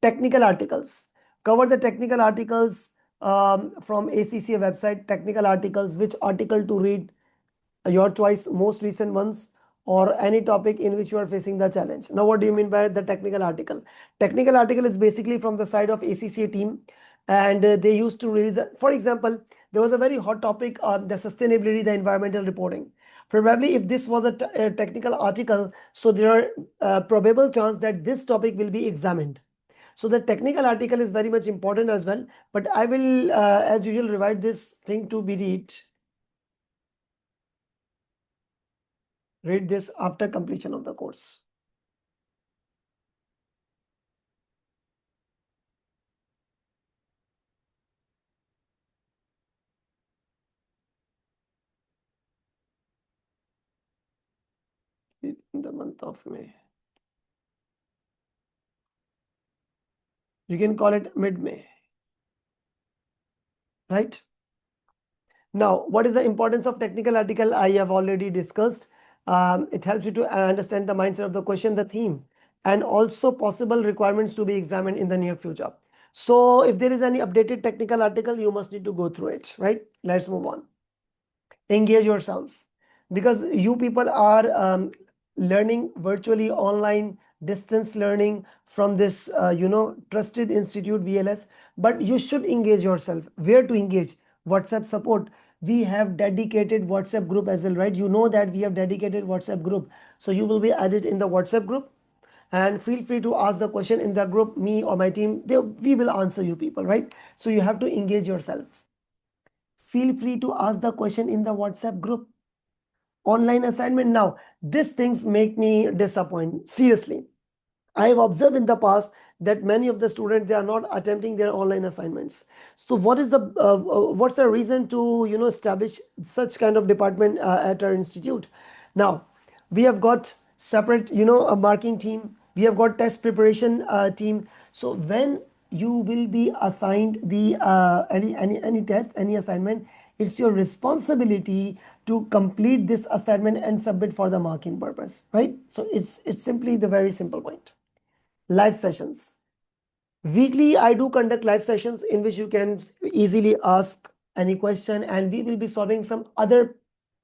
Technical articles. Cover the technical articles from ACCA website, technical articles, which article to read, your choice, most recent ones, or any topic in which you are facing the challenge. Now, what do you mean by the technical article? Technical article is basically from the side of ACCA team, and they used to release, for example, there was a very hot topic on the sustainability, the environmental reporting. Probably if this was a technical article, so there are probable chance that this topic will be examined. So the technical article is very much important as well, but I will, as usual, revise this thing to be read this after completion of the course. In the month of May. You can call it mid-May, right? Now, what is the importance of technical article? I have already discussed. It helps you to understand the mindset of the question, the theme, and also possible requirements to be examined in the near future. So if there is any updated technical article, you must need to go through it, right? Let's move on. Engage yourself, because you people are learning virtually online, distance learning from this trusted institute VLS, but you should engage yourself. Where to engage? WhatsApp support. We have dedicated WhatsApp group as well, right? You know that we have dedicated WhatsApp group, so you will be added in the WhatsApp group, and feel free to ask the question in the group. Me or my team, we will answer you people, right? So you have to engage yourself. Feel free to ask the question in the WhatsApp group. Online assignment. Now, these things make me disappointed. Seriously, I have observed in the past that many of the students, they are not attempting their online assignments. So what's the reason to establish such kind of department at our institute? Now, we have got separate a marking team. We have got test preparation team. So when you will be assigned the any test, any assignment, it's your responsibility to complete this assignment and submit for the marking purpose, right? So it's simply the very simple point. Live sessions. Weekly, I do conduct live sessions in which you can easily ask any question, and we will be solving some other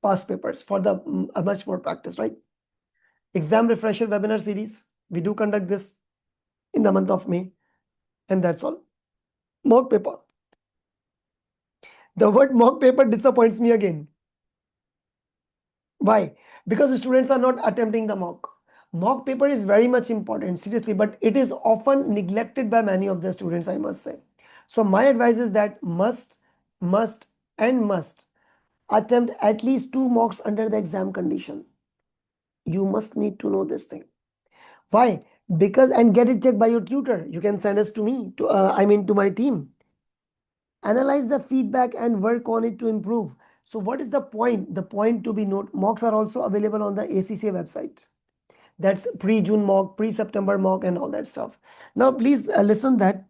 past papers for the much more practice, right? Exam refresher webinar series. We do conduct this in the month of May, and that's all. Mock paper. The word mock paper disappoints me again. Why? Because the students are not attempting the mock. Mock paper is very much important, seriously, but it is often neglected by many of the students, I must say. So my advice is that must attempt at least 2 mocks under the exam condition. You must need to know this thing. Why? Because, and get it checked by your tutor. You can send us to me, to my team. Analyze the feedback and work on it to improve. So what is the point? The point to be noted, mocks are also available on the ACCA website. That's pre-June mock, pre-September mock, and all that stuff. Now, please listen that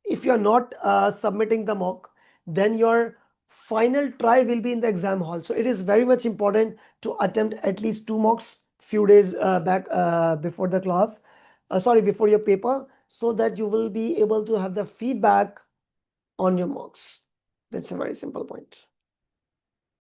if you're not submitting the mock, then your final try will be in the exam hall. So it is very much important to attempt at least 2 mocks few days back before the class, before your paper, so that you will be able to have the feedback on your mocks. That's a very simple point.